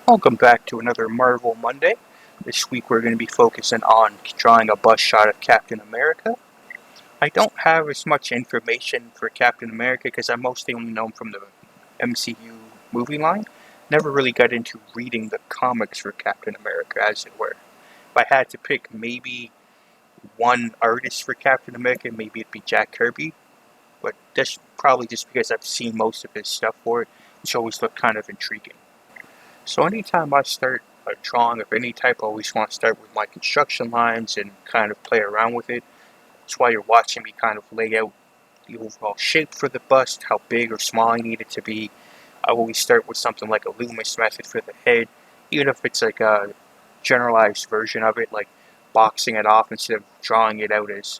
Welcome back to another Marvel Monday. This week we're going to be focusing on drawing a bust shot of Captain America. I don't have as much information for Captain America because I mostly only know him from the MCU movie line. Never really got into reading the comics for Captain America, as it were. If I had to pick maybe one artist for Captain America, maybe it'd be Jack Kirby. But that's probably just because I've seen most of his stuff for it, which always looked kind of intriguing. So anytime I start a drawing of any type, I always want to start with my construction lines and kind of play around with it. That's why you're watching me kind of lay out the overall shape for the bust, how big or small I need it to be. I always start with something like a Loomis method for the head, even if it's like a generalized version of it, like boxing it off instead of drawing it out as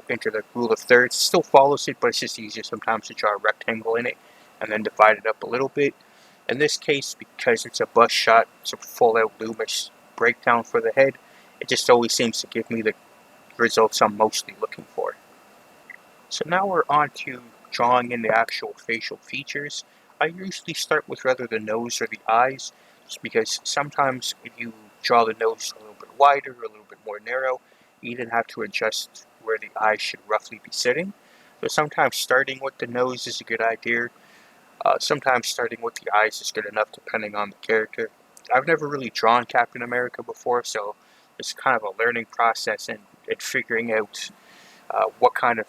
into the rule of thirds. It still follows it, but it's just easier sometimes to draw a rectangle in it and then divide it up a little bit. In this case, because it's a bust shot, it's a full out Loomis breakdown for the head, it just always seems to give me the results I'm mostly looking for. So now we're on to drawing in the actual facial features. I usually start with rather the nose or the eyes, just because sometimes if you draw the nose a little bit wider or a little bit more narrow, you then have to adjust where the eyes should roughly be sitting. So sometimes starting with the nose is a good idea. Sometimes starting with the eyes is good enough depending on the character. I've never really drawn Captain America before, so it's kind of a learning process and figuring out what kind of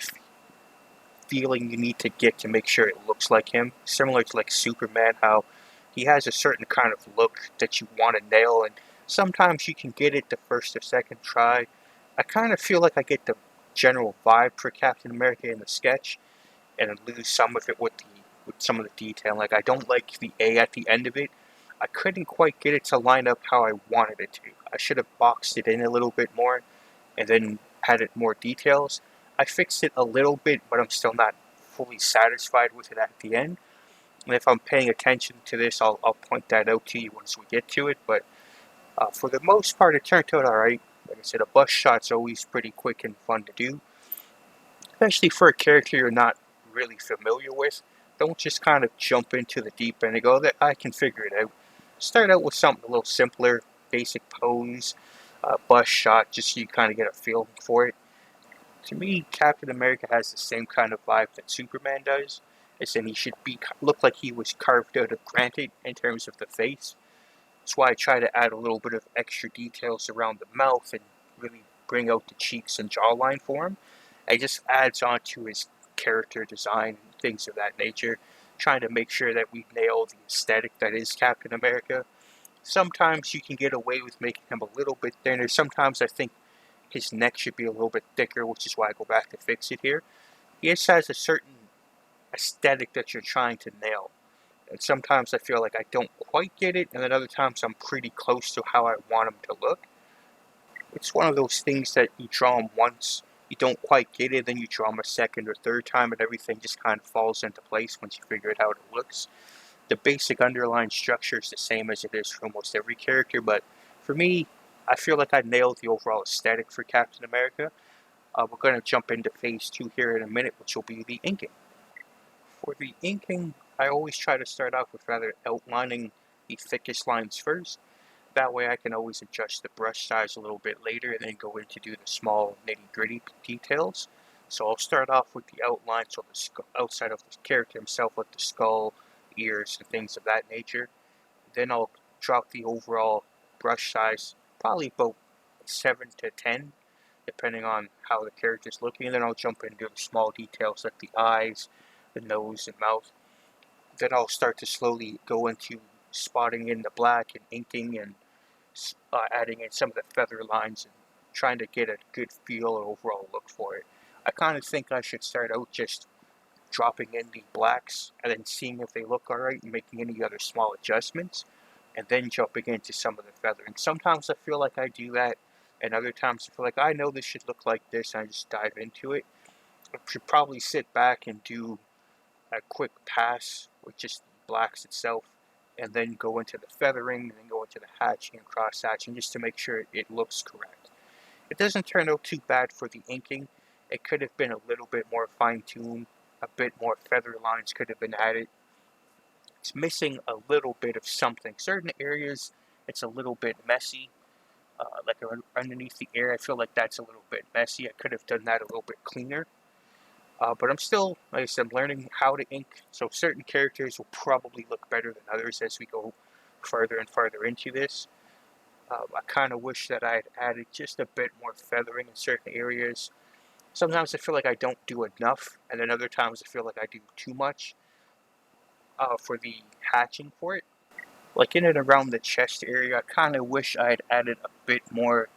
feeling you need to get to make sure it looks like him. Similar to like Superman, how he has a certain kind of look that you want to nail, and sometimes you can get it the first or second try. I kind of feel like I get the general vibe for Captain America in the sketch, and I lose some of it with some of the detail. Like I don't like the A at the end of it. I couldn't quite get it to line up how I wanted it to. I should have boxed it in a little bit more and then added more details. I fixed it a little bit, but I'm still not fully satisfied with it at the end. And if I'm paying attention to this, I'll point that out to you once we get to it. But for the most part, it turned out alright. Like I said, a bust shot's always pretty quick and fun to do, especially for a character you're not really familiar with. Don't just kind of jump into the deep end and go, that I can figure it out. Start out with something a little simpler, basic pose, bust shot, just so you kind of get a feel for it. To me, Captain America has the same kind of vibe that Superman does. As in, he should be look like he was carved out of granite in terms of the face. That's why I try to add a little bit of extra details around the mouth and really bring out the cheeks and jawline for him. It just adds on to his character design and things of that nature, trying to make sure that we nail the aesthetic that is Captain America. Sometimes you can get away with making him a little bit thinner. Sometimes I think his neck should be a little bit thicker, which is why I go back to fix it here. He just has a certain aesthetic that you're trying to nail. And sometimes I feel like I don't quite get it, and then other times I'm pretty close to how I want him to look. It's one of those things that you draw him once, you don't quite get it, then you draw him a second or third time, and everything just kind of falls into place once you figure out how it looks. The basic underlying structure is the same as it is for almost every character, but for me, I feel like I nailed the overall aesthetic for Captain America. We're going to jump into phase two here in a minute, which will be the inking. For the inking, I always try to start off with rather outlining the thickest lines first. That way I can always adjust the brush size a little bit later and then go in to do the small nitty gritty details. So I'll start off with the outline, so the outside of the character himself, like the skull, ears, and things of that nature. Then I'll drop the overall brush size, probably about 7 to 10, depending on how the character's looking. And then I'll jump into the small details like the eyes, the nose, and mouth. Then I'll start to slowly go into spotting in the black and inking and adding in some of the feather lines and trying to get a good feel and overall look for it. I kind of think I should start out just dropping in the blacks and then seeing if they look alright and making any other small adjustments and then jumping into some of the feathering. Sometimes I feel like I do that, and other times I feel like I know this should look like this and I just dive into it. I should probably sit back and do a quick pass with just the blacks itself and then go into the feathering and then go into the hatching and cross hatching just to make sure it looks correct. It doesn't turn out too bad for the inking. It could have been a little bit more fine-tuned, a bit more feather lines could have been added. it's missing a little bit of something. Certain areas, it's a little bit messy. Like underneath the ear, I feel like that's a little bit messy. I could have done that a little bit cleaner. But I'm still, like I said, learning how to ink. So certain characters will probably look better than others as we go further and further into this. I kind of wish that I had added just a bit more feathering in certain areas. Sometimes I feel like I don't do enough, and then other times I feel like I do too much for the hatching for it. Like in and around the chest area, I kind of wish I had added a bit more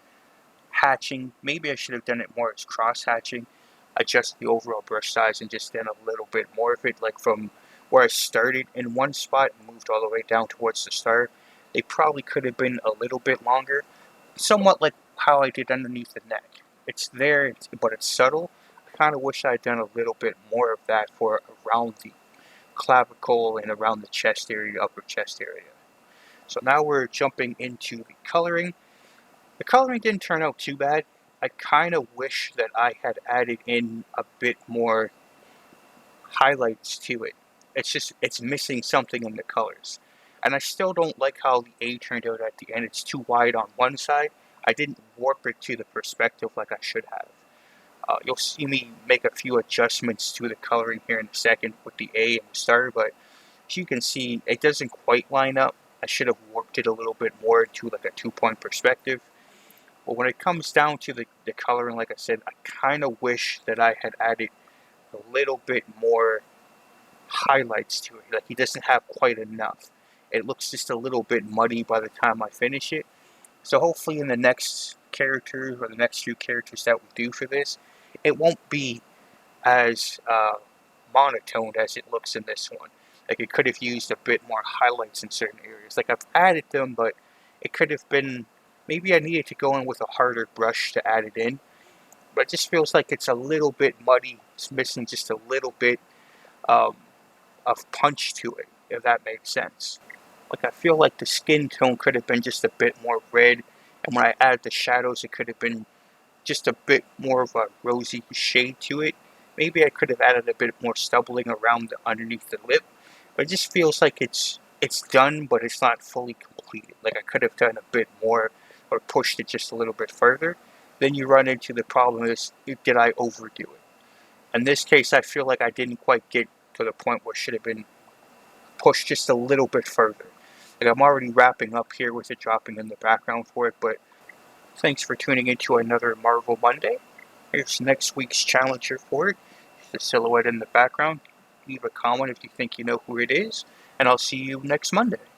hatching. Maybe I should have done it more as cross hatching, adjust the overall brush size and just done a little bit more of it, like from where I started in one spot and moved all the way down towards the start. They probably could have been a little bit longer, somewhat like how I did underneath the neck. It's there, but it's subtle. I kind of wish I had done a little bit more of that for around the clavicle and around the chest area, upper chest area. So now we're jumping into the coloring. The coloring didn't turn out too bad. I kind of wish that I had added in a bit more highlights to it. It's missing something in the colors. And I still don't like how the A turned out at the end. It's too wide on one side. I didn't warp it to the perspective like I should have. You'll see me make a few adjustments to the coloring here in a second with the A and the star, but as you can see, it doesn't quite line up. I should have warped it a little bit more to like a 2-point perspective. But when it comes down to the coloring, like I said, I kind of wish that I had added a little bit more highlights to it. Like he doesn't have quite enough. It looks just a little bit muddy by the time I finish it. So hopefully in the next character or the next few characters that we do for this, it won't be as monotoned as it looks in this one. Like it could have used a bit more highlights in certain areas. Like I've added them, but it could have been, maybe I needed to go in with a harder brush to add it in. But it just feels like it's a little bit muddy. It's missing just a little bit um, of punch to it, if that makes sense. Like I feel like the skin tone could have been just a bit more red, and when I added the shadows, it could have been just a bit more of a rosy shade to it. Maybe I could have added a bit more stubbling around underneath the lip, but it just feels like it's done, but it's not fully completed. Like I could have done a bit more or pushed it just a little bit further. Then you run into the problem is, did I overdo it? In this case, I feel like I didn't quite get to the point where it should have been pushed just a little bit further. Like I'm already wrapping up here with it dropping in the background for it, but thanks for tuning into another Marvel Monday. Here's next week's challenger for it. The silhouette in the background. Leave a comment if you think you know who it is, and I'll see you next Monday.